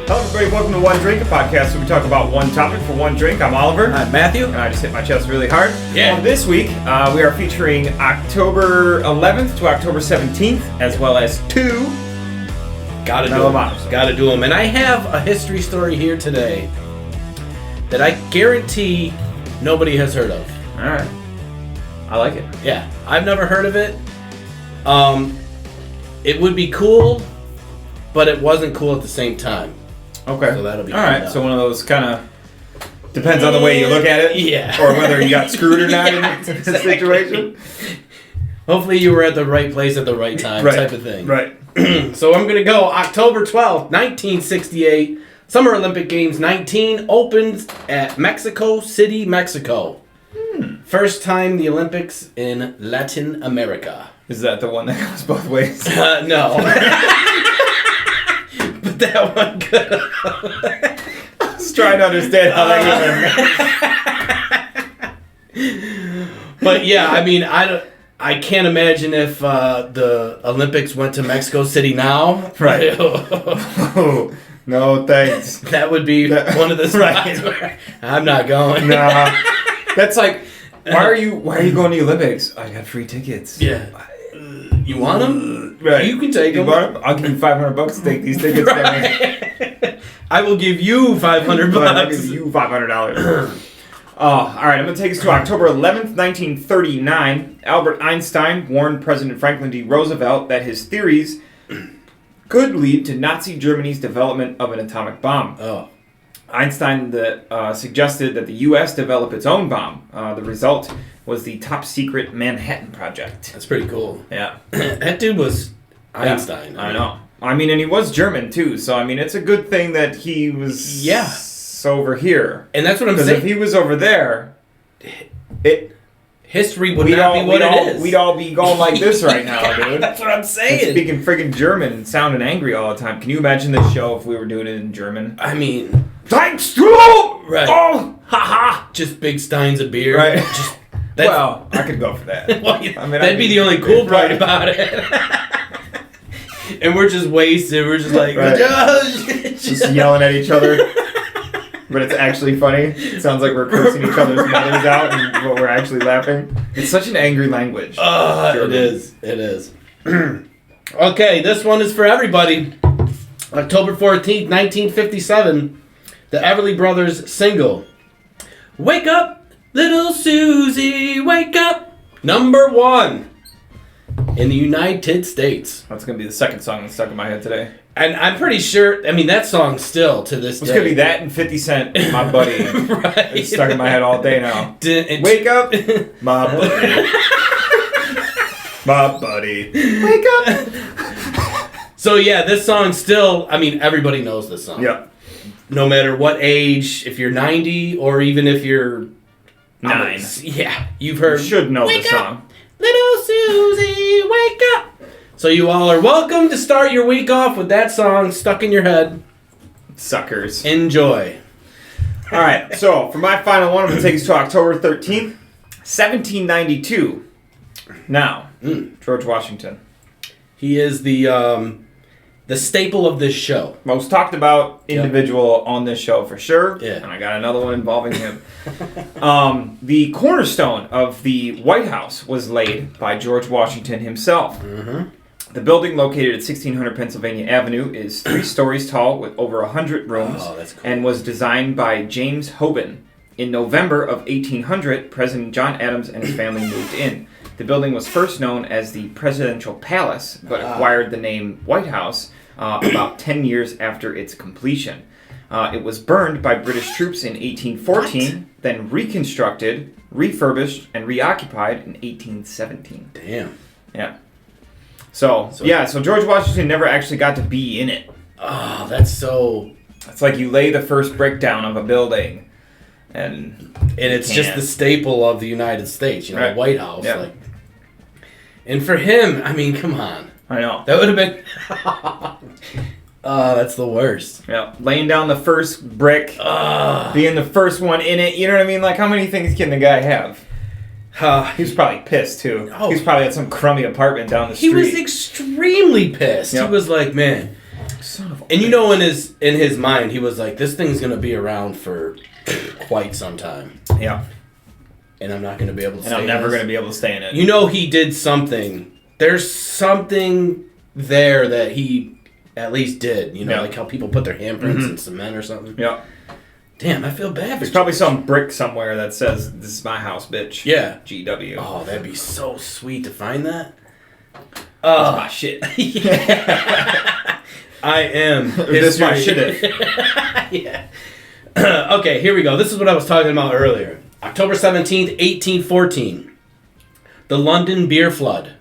Hello everybody, welcome to One Drink, a podcast where we talk about one topic for one drink. I'm Oliver. I'm Matthew. And I just hit my chest really hard. Yeah. This week, we are featuring October 11th to October 17th, as well as two Gotta do medalofhonors. them. Gotta do them. And I have a history story here today that I guarantee nobody has heard of. Alright. I like it. Yeah, I've never heard of it. It would be cool, but it wasn't cool at the same time. Okay. So that'll be alright, so one of those kind of depends on the way you look at it. Yeah. Or whether you got screwed or not Yeah, in this exactly. situation. Hopefully you were at the right place at the right time, type of thing. Right. So I'm going to go October 12th, 1968. Summer Olympic Games 19 opened at Mexico City, Mexico. First time the Olympics in Latin America. Is that the one that goes both ways? No. But that one could. I was trying to understand how that even. But yeah, I mean, I can't imagine if the Olympics went to Mexico City now. Right. Oh, no, thanks. That would be one of the spots where I'm not going. Nah. That's like, why are you going to the Olympics? I got free tickets. Yeah. You want them? Right. You can take You them. want 'em? I'll give you $500 to take these tickets. Right. I will give you $500. I'll give you $500. All right, I'm going to take us to October 11th, 1939. Albert Einstein warned President Franklin D. Roosevelt that his theories could lead to Nazi Germany's development of an atomic bomb. Oh. Einstein suggested that the U.S. develop its own bomb. The result was the top-secret Manhattan Project. That's pretty cool. Yeah. That dude was Einstein. Yeah, I know. I mean, and he was German, too, so, I mean, it's a good thing that he was over here. And that's what I'm saying. saying. Because if he was over there, history would not be what it is. We'd all be going like this right now, dude. That's what I'm saying. And speaking friggin' German and sounding angry all the time. Can you imagine this show if we were doing it in German? I mean... Thanks to... Right. Oh! Ha-ha! Just big steins of beer. Right. Just, well, I could go for that. Well, that'd be the only cool part about it. And we're just wasted. We're just like... Right. Just yelling at each other. But it's actually funny. It sounds like we're cursing each other's mothers out, and we're actually laughing. It's such an angry language. It is. It is. Okay, this one is for everybody. October 14th, 1957. The Everly Brothers single. Wake up, little Susie, wake up. Number 1 in the United States. That's going to be the second song that's stuck in my head today. And I'm pretty sure, I mean, that song still to this day. It's going to be that and 50 Cent, my buddy. Right. It's stuck in my head all day now. Wake Wake up, my buddy. My buddy. Wake up. So yeah, this song still, I mean, everybody knows this song. Yep. No matter what age, if you're 90 or even if you're 9. Yeah, you've heard. You should know Wake the up, song. little Susie, wake up. So you all are welcome to start your week off with that song stuck in your head. Suckers. Enjoy. All right, so for my final one, I'm going to take us to October 13th, 1792. Now, George Washington. He is the staple of this show. Most talked about individual on this show for sure. Yeah. And I got another one involving him. The cornerstone of the White House was laid by George Washington himself. Mm-hmm. The building, located at 1600 Pennsylvania Avenue, is 3 stories tall with over 100 rooms. Oh, that's cool. And was designed by James Hoban. In November of 1800, President John Adams and his family moved in. The building was first known as the Presidential Palace, but acquired the name White House about 10 years after its completion. It was burned by British troops in 1814, then reconstructed, refurbished, and reoccupied in 1817. Damn. Yeah. So George Washington never actually got to be in it. Oh, that's so... It's like you lay the first brick down of a building, and it's just the staple of the United States, you know, right. the White House. Yeah. Like, and for him, I mean, come on. I know. That would have been... that's the worst. Yeah, laying down the first brick, being the first one in it. You know what I mean? Like, how many things can the guy have? He was probably pissed, too. Oh. He was probably at some crummy apartment down the street. He was extremely pissed. Yep. He was like, man, son of And you know, in his mind, he was like, this thing's going to be around for quite some time. Yeah. And I'm not going to be able to stay And I'm never going to be able to stay in it. You know, he did something. There's something there that he at least did. You know, like how people put their handprints in cement or something. Yeah. Damn, I feel bad. There's probably some brick somewhere that says, "This is my house, bitch." Yeah. GW. Oh, that'd be so sweet to find that. That's my shit. I am. This is my shit. Yeah. Okay, here we go. This is what I was talking about earlier. October 17th, 1814. The London beer flood.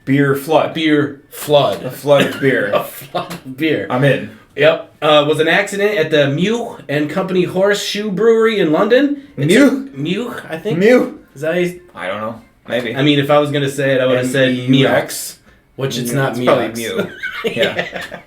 Beer flood. Beer flood. A flood of beer. A flood of beer. I'm in. Yep. Was an accident at the Mew and Company Horseshoe Brewery in London. Mew, I think. Mew? Is that I don't know. Maybe. I mean, if I was going to say it, I would have said M-E-U-X. Which it's not Mew. Probably Mew. Yeah.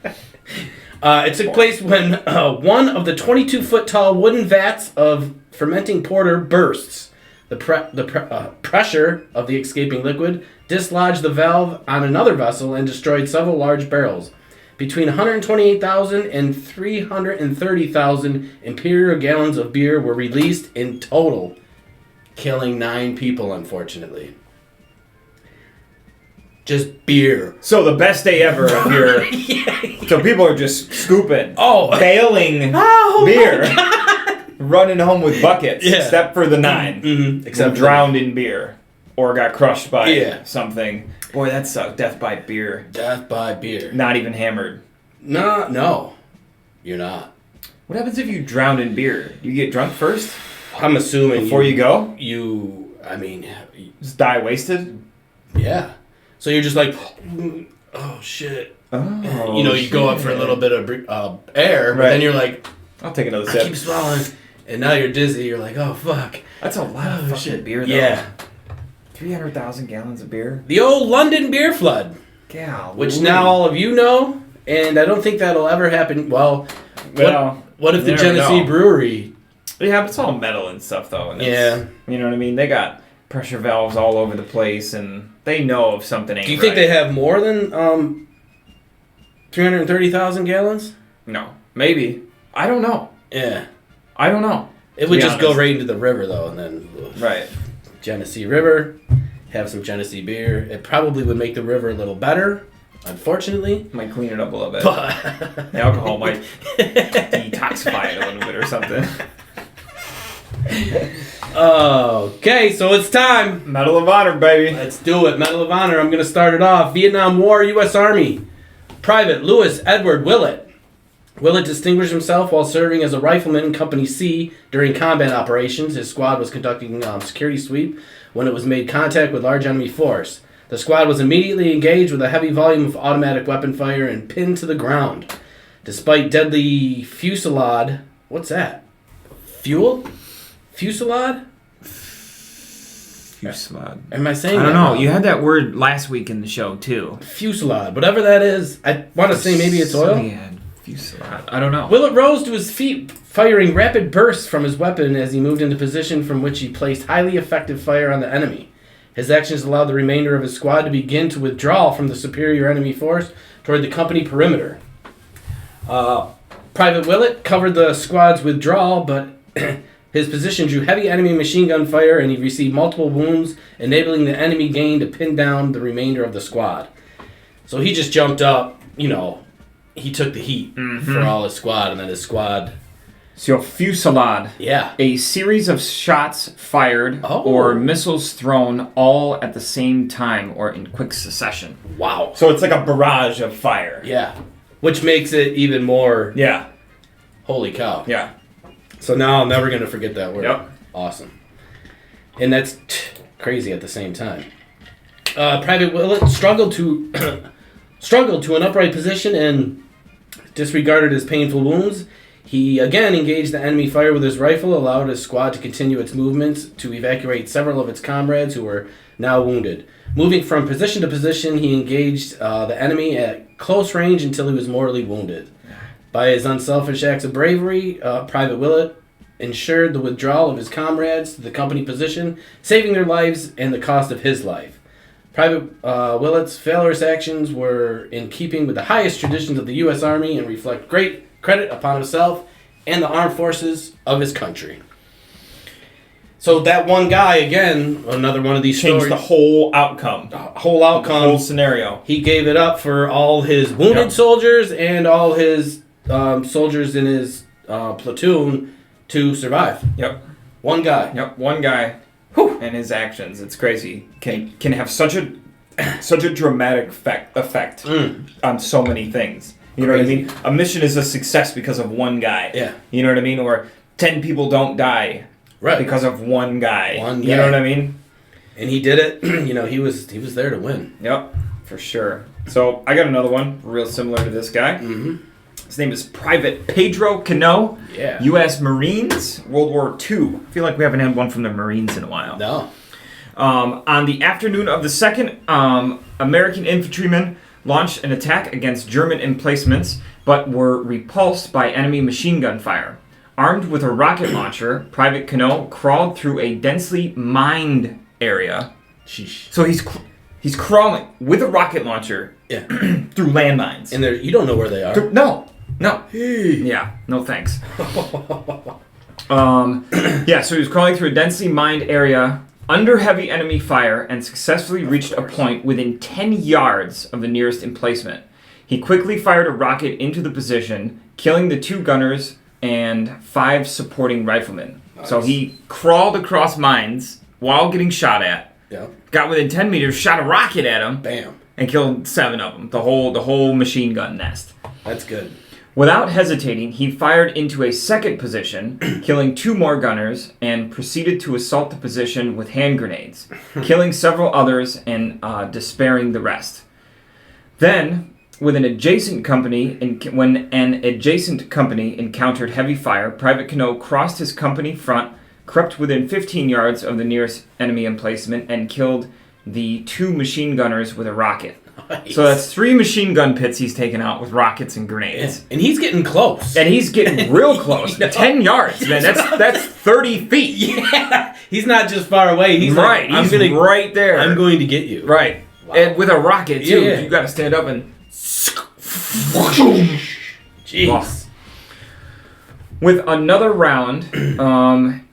It took place when one of the 22-foot tall wooden vats of fermenting porter bursts. The pressure of the escaping liquid dislodged the valve on another vessel and destroyed several large barrels. Between 128,000 and 330,000 imperial gallons of beer were released in total, killing 9 people, unfortunately. Just beer. So the best day ever of beer. So people are just scooping. Bailing beer. Running home with buckets. Yeah. Except for the 9. Mm-hmm. Except drowned in beer. Or got crushed by something. Boy, that sucks. Death by beer. Death by beer. Not even hammered. No. You're not. What happens if you drown in beer? You get drunk first? I'm assuming before you go? Just die wasted? Yeah. So you're just like, oh shit. Oh, you go up for a little bit of air, but then you're like, I'll take another sip. Keep swallowing. And now you're dizzy. You're like, oh, fuck. That's a lot of fucking beer, though. Yeah. 300,000 gallons of beer? The old London beer flood. Golly. Which now all of you know, and I don't think that'll ever happen. Well, what if the Genesee Brewery... Yeah, but it's all metal and stuff, though. And yeah. You know what I mean? They got pressure valves all over the place, and they know if something ain't right. Do you think they have more than 330,000 gallons? No. Maybe. I don't know. Yeah. I don't know. It would just go right into the river, though, and then... Right. Genesee River, have some Genesee beer. It probably would make the river a little better, unfortunately. Might clean it up a little bit. The alcohol might detoxify it a little bit or something. Okay, so it's time. Medal of Honor, baby. Let's do it. Medal of Honor. I'm going to start it off. Vietnam War, U.S. Army. Private Louis Edward Willett. Willett distinguished himself while serving as a rifleman in Company C during combat operations. His squad was conducting security sweep when it was made contact with large enemy force. The squad was immediately engaged with a heavy volume of automatic weapon fire and pinned to the ground. Despite deadly fusillade... What's that? Fusillade? Fusillade. Am I saying that? I don't know. Wrong? You had that word last week in the show, too. Fusillade. Whatever that is. I want to say maybe it's oil. Yeah, fusillade. I don't know. Willett rose to his feet, firing rapid bursts from his weapon as he moved into position from which he placed highly effective fire on the enemy. His actions allowed the remainder of his squad to begin to withdraw from the superior enemy force toward the company perimeter. Private Willett covered the squad's withdrawal, but his position drew heavy enemy machine gun fire and he received multiple wounds, enabling the enemy gain to pin down the remainder of the squad. So he just jumped up, he took the heat for all his squad, and then his squad... So fusillade. Yeah. A series of shots fired or missiles thrown all at the same time or in quick succession. Wow. So it's like a barrage of fire. Yeah. Which makes it even more... Yeah. Holy cow. Yeah. So now I'm never going to forget that word. Yep. Awesome. And that's crazy at the same time. Private Willett struggled to an upright position and disregarded his painful wounds. He again engaged the enemy fire with his rifle, allowed his squad to continue its movements to evacuate several of its comrades who were now wounded. Moving from position to position, he engaged the enemy at close range until he was mortally wounded. By his unselfish acts of bravery, Private Willett ensured the withdrawal of his comrades to the company position, saving their lives and the cost of his life. Private Willett's valorous actions were in keeping with the highest traditions of the U.S. Army and reflect great credit upon himself and the armed forces of his country. So that one guy, again, another one of these Changed stories. the whole outcome. The whole scenario. He gave it up for all his wounded soldiers and all his soldiers in his platoon to survive. Yep. One guy. Yep. One guy. Whew. And his actions. It's crazy. Can have such a dramatic effect on so many things. You know what I mean? A mission is a success because of one guy. Yeah. You know what I mean? Or 10 people don't die. Right. Because of one guy. You know what I mean? And he did it. He was there to win. Yep, for sure. So I got another one real similar to this guy. Mm-hmm. His name is Private Pedro Cano. Yeah. U.S. Marines, World War II. I feel like we haven't had one from the Marines in a while. No. On the afternoon of the 2nd, American infantrymen launched an attack against German emplacements, but were repulsed by enemy machine gun fire. Armed with a rocket launcher, Private Cano crawled through a densely mined area. Sheesh. So he's crawling with a rocket launcher through landmines. And you don't know where they are. No. Yeah, no thanks. So he was crawling through a densely mined area under heavy enemy fire and successfully reached a point within 10 yards of the nearest emplacement. He quickly fired a rocket into the position, killing the 2 gunners and 5 supporting riflemen. Nice. So he crawled across mines while getting shot at. Yeah. Got within 10 meters, shot a rocket at him. Bam. And killed 7 of them. The whole machine gun nest. That's good. Without hesitating, he fired into a second position, killing 2 more gunners, and proceeded to assault the position with hand grenades, killing several others and despairing the rest. Then, when an adjacent company encountered heavy fire, Private Cano crossed his company front, crept within 15 yards of the nearest enemy emplacement, and killed the 2 machine gunners with a rocket. Nice. So that's 3 machine gun pits he's taken out with rockets and grenades. Yeah. And he's getting close. And he's getting real close. 10 yards, man. That's 30 feet. Yeah. He's not just far away. He's right. Like, he's right there. I'm going to get you. Right. Wow. And with a rocket, too. Yeah. You got to stand up and... Jeez. With another round,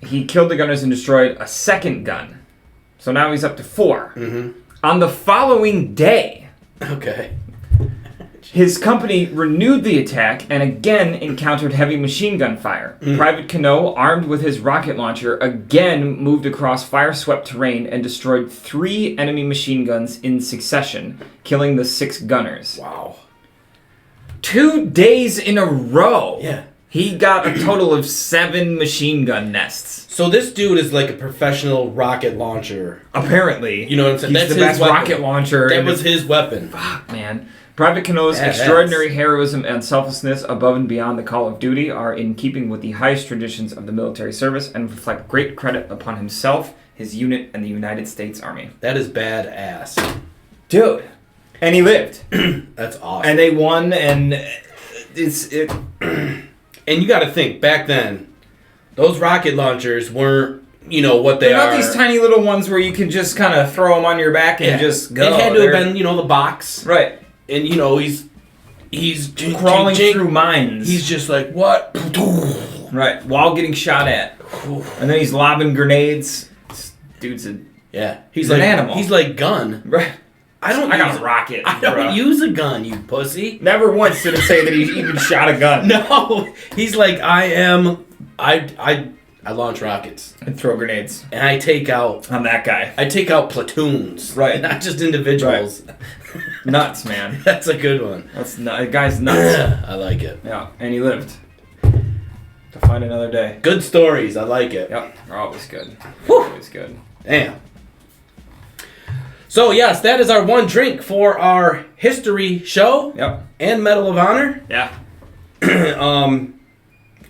he killed the gunners and destroyed a second gun. So now he's up to 4. Mm-hmm. On the following day, his company renewed the attack and again encountered heavy machine gun fire. Private Cano, armed with his rocket launcher, again moved across fire-swept terrain and destroyed 3 enemy machine guns in succession, killing the 6 gunners. Wow. 2 days in a row. Yeah. He got a total of 7 machine gun nests. So this dude is like a professional rocket launcher. Apparently. You know what I'm saying? He's the best rocket launcher. That was his weapon. Fuck, man. Private Cano's extraordinary heroism and selflessness above and beyond the call of duty are in keeping with the highest traditions of the military service and reflect great credit upon himself, his unit, and the United States Army. That is badass. Dude. And he lived. That's awesome. And they won, and it. And you got to think, back then, those rocket launchers weren't, what they are. They're not these tiny little ones where you can just kind of throw them on your back and just go. It had to have been, the box. Right. And, he's crawling through mines. He's just like, what? Right. While getting shot at. And then he's lobbing grenades. This dude's he's an animal. He's like Gun. Right. I got a rocket. I don't use a gun, you pussy. Never once did it say that he even shot a gun. No. He's like, I launch rockets. And throw grenades. And I take out... I'm that guy. I take out platoons. Right. Not just individuals. Right. Nuts, man. That's a good one. The guy's nuts. I like it. Yeah, and he lived to find another day. Good stories. I like it. Yep, they're always good. Whew. Always good. Damn. So, yes, that is our one drink for our history show. Yep. And Medal of Honor. Yeah.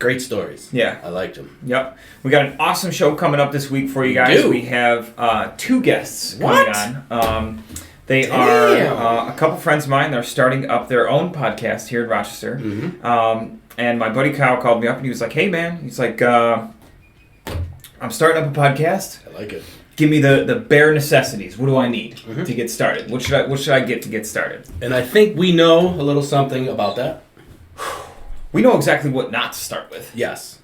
Great stories. Yeah. I liked them. Yep. We got an awesome show coming up this week for you guys. Dude. We have 2 guests coming on. They are a couple friends of mine. They're starting up their own podcast here in Rochester. Mm-hmm. And my buddy Kyle called me up and he was like, hey, man. He's like, I'm starting up a podcast. I like it. give me the bare necessities. What do I need to get started? What should I get to get started? And I think we know a little something about that. We know exactly what not to start with. Yes.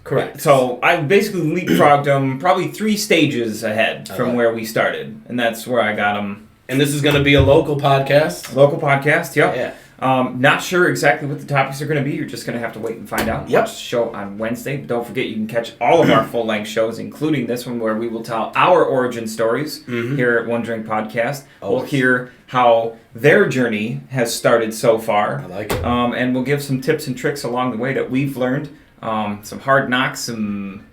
Correct. So I basically leapfrogged them probably 3 stages ahead from where we started. And that's where I got them. And this is going to be a local podcast. Local podcast, yep. Yeah. Not sure exactly what the topics are going to be. You're just going to have to wait and find out. Yep. Watch the show on Wednesday. But don't forget, you can catch all of our full-length shows, including this one where we will tell our origin stories here at One Drink Podcast. We'll hear how their journey has started so far. I like it. And we'll give some tips and tricks along the way that we've learned. Some hard knocks, some...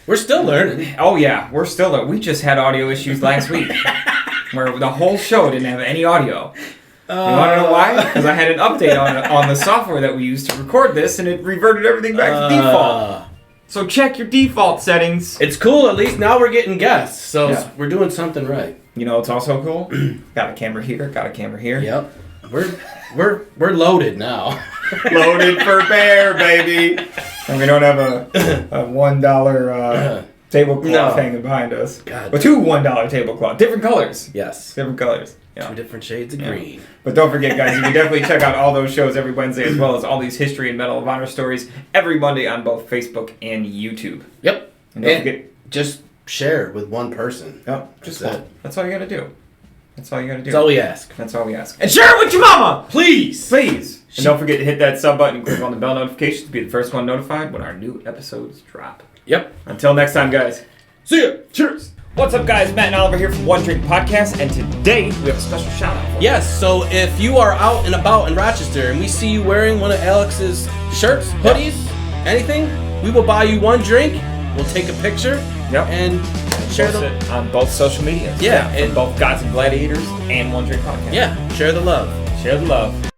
We're still learning. Oh, yeah. We're still learning. We just had audio issues last week where the whole show didn't have any audio. You want to know why? Because I had an update on the software that we used to record this, and it reverted everything back to default. So check your default settings. It's cool. At least now we're getting guests, so we're doing something right. You know, it's also cool. Got a camera here. Got a camera here. Yep. We're loaded now. Loaded for bear, baby. And we don't have a $1 tablecloth hanging behind us. God. But 2 $1 tablecloth, different colors. Yes. Different colors. Yeah. 2 different shades of green. But don't forget, guys, you can definitely check out all those shows every Wednesday, as well as all these history and Medal of Honor stories every Monday on both Facebook and YouTube. Yep. And don't forget, just share with one person. Yep. Just one. That's all you got to do. That's all you got to do. That's all we ask. That's all we ask. And share it with your mama! Please! Please! And don't forget to hit that sub button and click on the bell notification to be the first one notified when our new episodes drop. Yep. Until next time, guys. See ya! Cheers! What's up, guys? Matt and Oliver here from One Drink Podcast, and today we have a special shout out for you. Yes, so if you are out and about in Rochester and we see you wearing one of Alex's shirts, hoodies, anything, we will buy you one drink, we'll take a picture, and share it on both social medias. Yeah, and both Gods and Gladiators and One Drink Podcast. Yeah, share the love. Share the love.